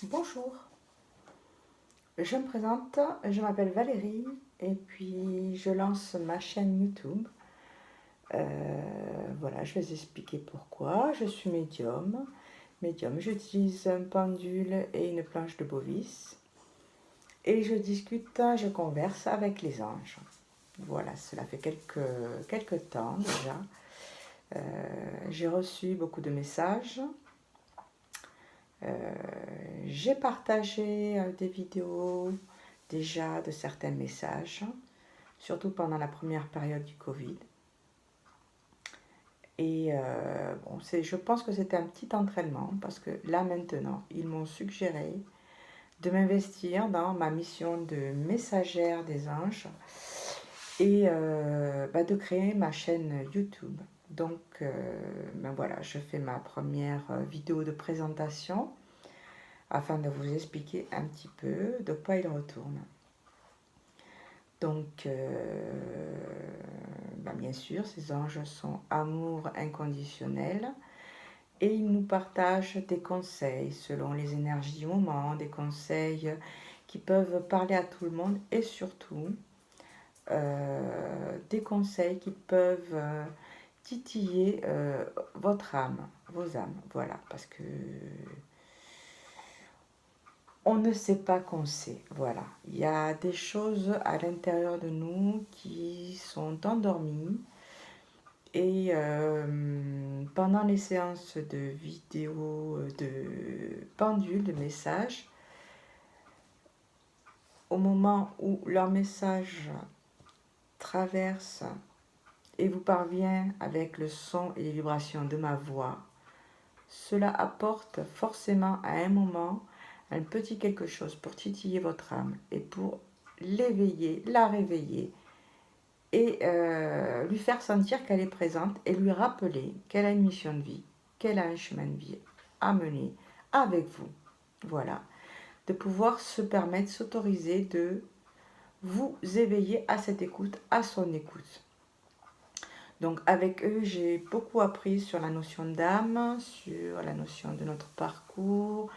Bonjour, je me présente, je m'appelle Valérie et puis je lance ma chaîne YouTube. Voilà, je vais vous expliquer pourquoi. Je suis médium. J'utilise un pendule et une planche de Bovis et je discute, je converse avec les anges. Voilà, cela fait quelques temps déjà. J'ai reçu beaucoup de messages. J'ai partagé des vidéos déjà de certains messages, surtout pendant la première période du Covid. Et bon, je pense que c'était un petit entraînement parce que là maintenant, ils m'ont suggéré de m'investir dans ma mission de messagère des anges et de créer ma chaîne YouTube. Donc voilà, je fais ma première vidéo de présentation afin de vous expliquer un petit peu de quoi il retourne. Donc, bien sûr, ces anges sont amour inconditionnel et ils nous partagent des conseils selon les énergies du moment, des conseils qui peuvent parler à tout le monde et surtout des conseils qui peuvent titiller votre âme, vos âmes. Voilà, parce que on ne sait pas qu'on sait, voilà. Il y a des choses à l'intérieur de nous qui sont endormies et pendant les séances de vidéos, de pendules, de messages, au moment où leur message traverse et vous parvient avec le son et les vibrations de ma voix, cela apporte forcément à un moment un petit quelque chose pour titiller votre âme et pour l'éveiller, la réveiller et lui faire sentir qu'elle est présente et lui rappeler qu'elle a une mission de vie, qu'elle a un chemin de vie à mener avec vous. Voilà. De pouvoir se permettre, s'autoriser de vous éveiller à cette écoute, à son écoute. Donc avec eux, j'ai beaucoup appris sur la notion d'âme, sur la notion de notre parcours,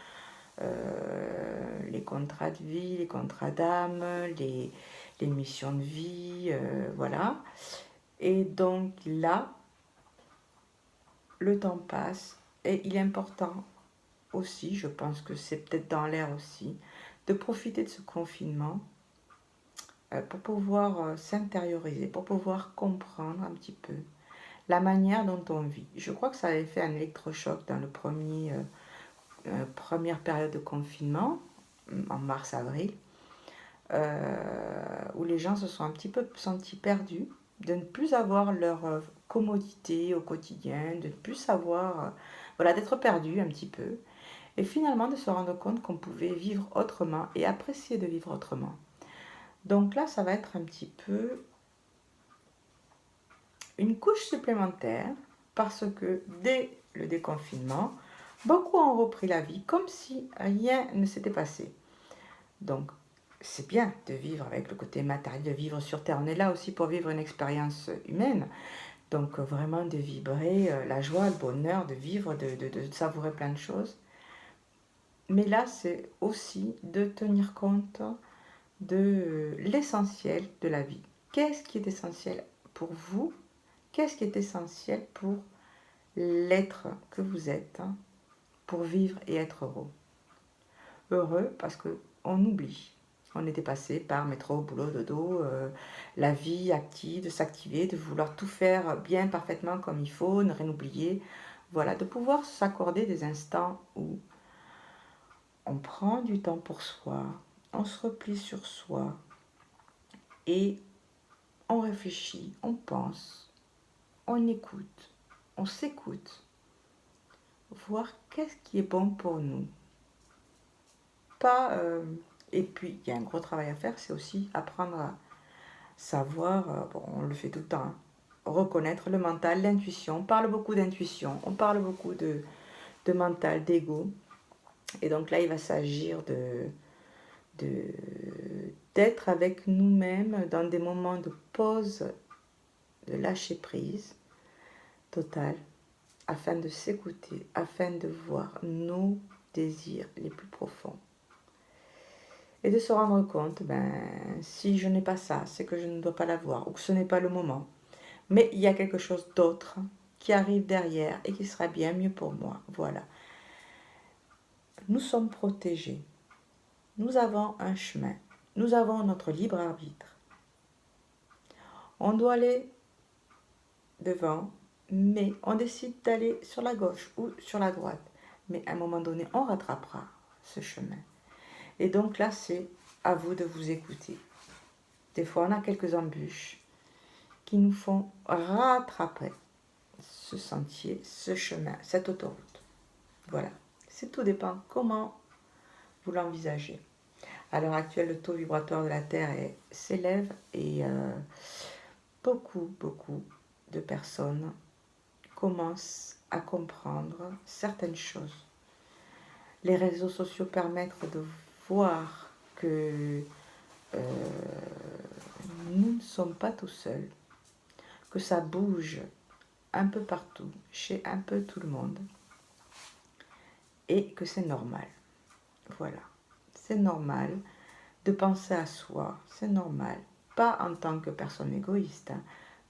les contrats de vie, les contrats d'âme, les missions de vie, voilà. Et donc là, le temps passe et il est important aussi, je pense que c'est peut-être dans l'air aussi, de profiter de ce confinement pour pouvoir s'intérioriser, pour pouvoir comprendre un petit peu la manière dont on vit. Je crois que ça avait fait un électrochoc dans le première période de confinement, en mars-avril, où les gens se sont un petit peu sentis perdus, de ne plus avoir leur commodité au quotidien, de ne plus savoir, voilà, d'être perdus un petit peu, et finalement de se rendre compte qu'on pouvait vivre autrement et apprécier de vivre autrement. Donc là, ça va être un petit peu une couche supplémentaire, parce que dès le déconfinement, beaucoup ont repris la vie comme si rien ne s'était passé. Donc, c'est bien de vivre avec le côté matériel, de vivre sur Terre. On est là aussi pour vivre une expérience humaine. Donc, vraiment de vibrer la joie, le bonheur, de vivre, de savourer plein de choses. Mais là, c'est aussi de tenir compte de l'essentiel de la vie. Qu'est-ce qui est essentiel pour vous? Qu'est-ce qui est essentiel pour l'être que vous êtes, pour vivre et être heureux? Heureux parce qu'on oublie. On était passé par métro, boulot, dodo, la vie active, de s'activer, de vouloir tout faire bien, parfaitement comme il faut, ne rien oublier. Voilà, de pouvoir s'accorder des instants où on prend du temps pour soi, on se replie sur soi et on réfléchit, on pense, on écoute, on s'écoute, voir qu'est-ce qui est bon pour nous. Pas, et puis, il y a un gros travail à faire, c'est aussi apprendre à savoir, bon, on le fait tout le temps, hein, reconnaître le mental, l'intuition. On parle beaucoup d'intuition, on parle beaucoup de mental, d'ego. Et donc là, il va s'agir d'être avec nous-mêmes dans des moments de pause, de lâcher prise totale, afin de s'écouter, afin de voir nos désirs les plus profonds. Et de se rendre compte, si je n'ai pas ça, c'est que je ne dois pas l'avoir, ou que ce n'est pas le moment. Mais il y a quelque chose d'autre qui arrive derrière et qui sera bien mieux pour moi. Voilà. Nous sommes protégés. Nous avons un chemin. Nous avons notre libre arbitre. On doit aller devant, mais on décide d'aller sur la gauche ou sur la droite. Mais à un moment donné, on rattrapera ce chemin. Et donc là, c'est à vous de vous écouter. Des fois, on a quelques embûches qui nous font rattraper ce sentier, ce chemin, cette autoroute. Voilà. C'est tout dépend comment vous l'envisagez. À l'heure actuelle, le taux vibratoire de la Terre s'élève et beaucoup de personnes commencent à comprendre certaines choses. Les réseaux sociaux permettent de voir que nous ne sommes pas tout seuls, que ça bouge un peu partout, chez un peu tout le monde, et que c'est normal. Voilà, c'est normal de penser à soi, c'est normal, pas en tant que personne égoïste,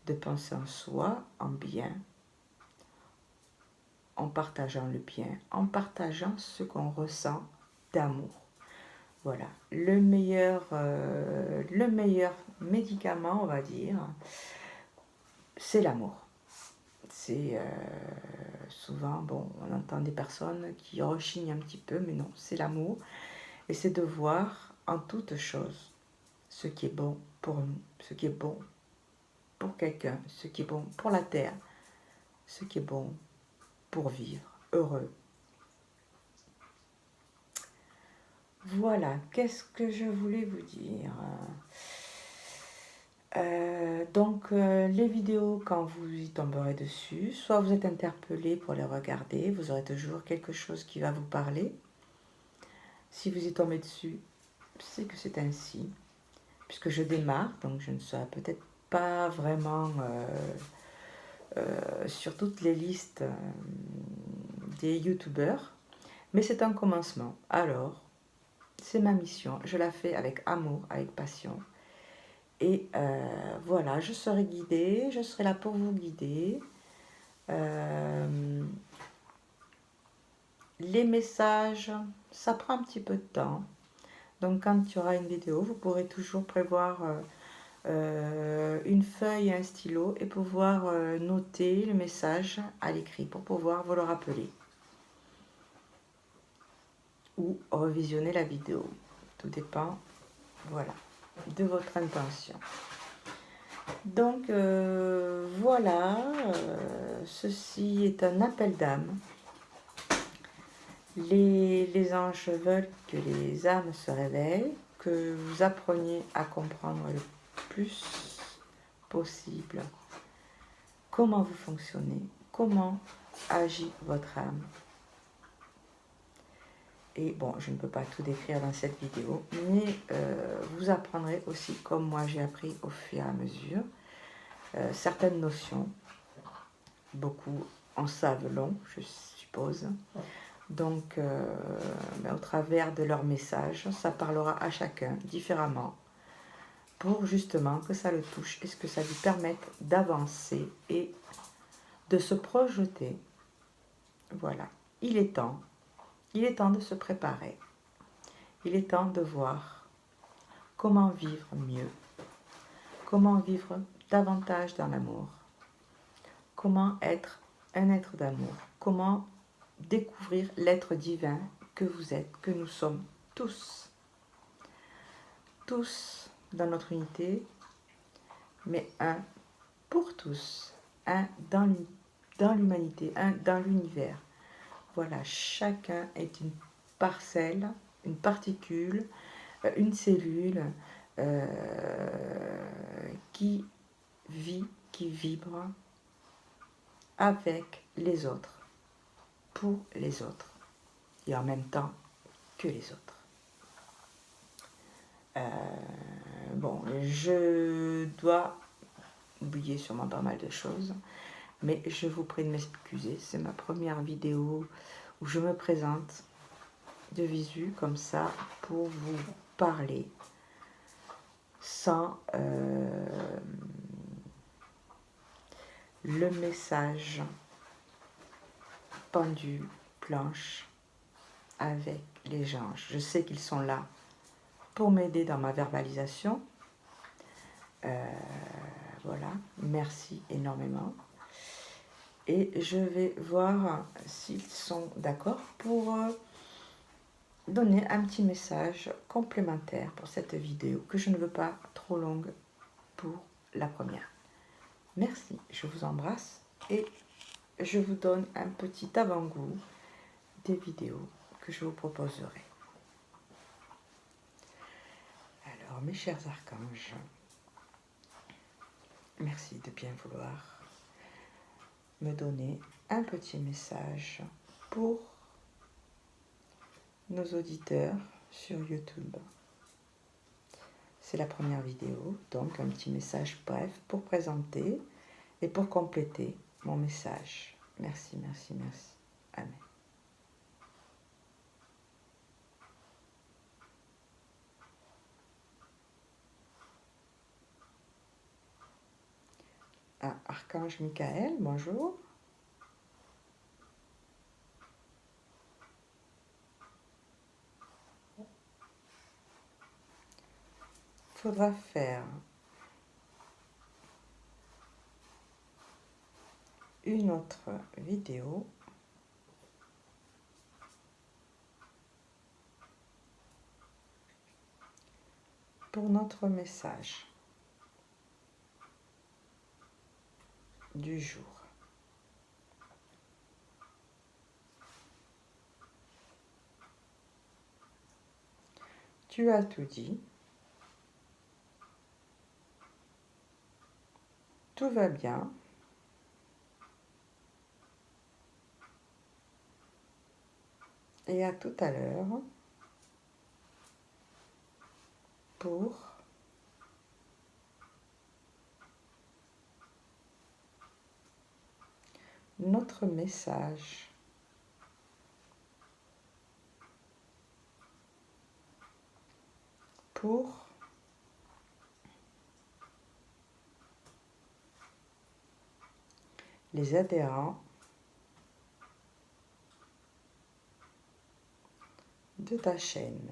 de penser en soi, en bien, en partageant le bien, en partageant ce qu'on ressent d'amour. Voilà, le meilleur médicament, on va dire, c'est l'amour. C'est souvent, bon, on entend des personnes qui rechignent un petit peu, mais non, c'est l'amour. Et c'est de voir en toute chose ce qui est bon pour nous, ce qui est bon pour quelqu'un, ce qui est bon pour la terre, ce qui est bon pour vivre heureux. Voilà, qu'est-ce que je voulais vous dire ? Donc les vidéos, quand vous y tomberez dessus, soit vous êtes interpellé pour les regarder, vous aurez toujours quelque chose qui va vous parler. Si vous y tombez dessus, c'est que c'est ainsi, puisque je démarre, donc je ne serai peut-être pas vraiment sur toutes les listes des youtubeurs, mais c'est un commencement. Alors, c'est ma mission, je la fais avec amour, avec passion. Et voilà, je serai guidée, je serai là pour vous guider. Les messages, ça prend un petit peu de temps. Donc quand il y aura une vidéo, vous pourrez toujours prévoir une feuille et un stylo et pouvoir noter le message à l'écrit pour pouvoir vous le rappeler. Ou revisionner la vidéo. Tout dépend, voilà, de votre intention. Donc voilà, ceci est un appel d'âme. Les anges veulent que les âmes se réveillent, que vous appreniez à comprendre le plus possible comment vous fonctionnez, comment agit votre âme. Et bon, je ne peux pas tout décrire dans cette vidéo, mais vous apprendrez aussi, comme moi j'ai appris au fur et à mesure, certaines notions. Beaucoup en savent long, je suppose. Donc, au travers de leurs messages, ça parlera à chacun différemment pour justement que ça le touche et que ça lui permette d'avancer et de se projeter. Voilà, il est temps de se préparer. Il est temps de voir comment vivre mieux, comment vivre davantage dans l'amour, comment être un être d'amour, comment découvrir l'être divin que vous êtes, que nous sommes tous. Tous dans notre unité, mais un pour tous, un dans l'humanité, un dans l'univers. Voilà, chacun est une parcelle, une particule, une cellule qui vit, qui vibre avec les autres, pour les autres, et en même temps que les autres. Bon, je dois oublier sûrement pas mal de choses, mais je vous prie de m'excuser, c'est ma première vidéo où je me présente. de visu comme ça pour vous parler sans le message pendule, planche avec les anges. Je sais qu'ils sont là pour m'aider dans ma verbalisation. Voilà, merci énormément. Et je vais voir s'ils sont d'accord pour donner un petit message complémentaire pour cette vidéo que je ne veux pas trop longue pour la première. Merci, je vous embrasse et je vous donne un petit avant-goût des vidéos que je vous proposerai. Alors mes chers archanges, merci de bien vouloir me donner un petit message pour nos auditeurs sur YouTube. C'est la première vidéo, donc un petit message bref pour présenter et pour compléter mon message. Merci, merci, merci. Amen. Ah, Archange Michael, bonjour. Faudra faire une autre vidéo pour notre message du jour. Tu as tout dit. Tout va bien. Et à tout à l'heure pour notre message pour les adhérents de ta chaîne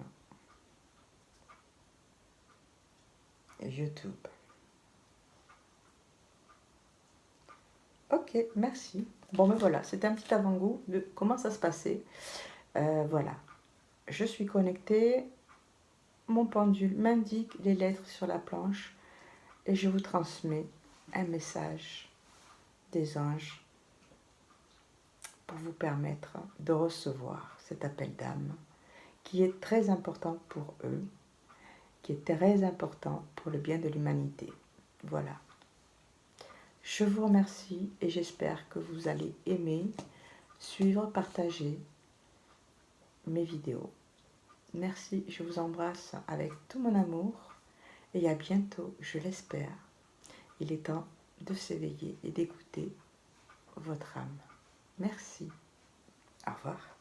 YouTube. Ok, merci. Bon, ben voilà, c'était un petit avant-goût de comment ça se passait. Voilà, je suis connectée, mon pendule m'indique les lettres sur la planche et je vous transmets un message des anges pour vous permettre de recevoir cet appel d'âme qui est très important pour eux, qui est très important pour le bien de l'humanité. Voilà. Je vous remercie et j'espère que vous allez aimer, suivre, partager mes vidéos. Merci, je vous embrasse avec tout mon amour et à bientôt, je l'espère. Il est temps de s'éveiller et d'écouter votre âme. Merci. Au revoir.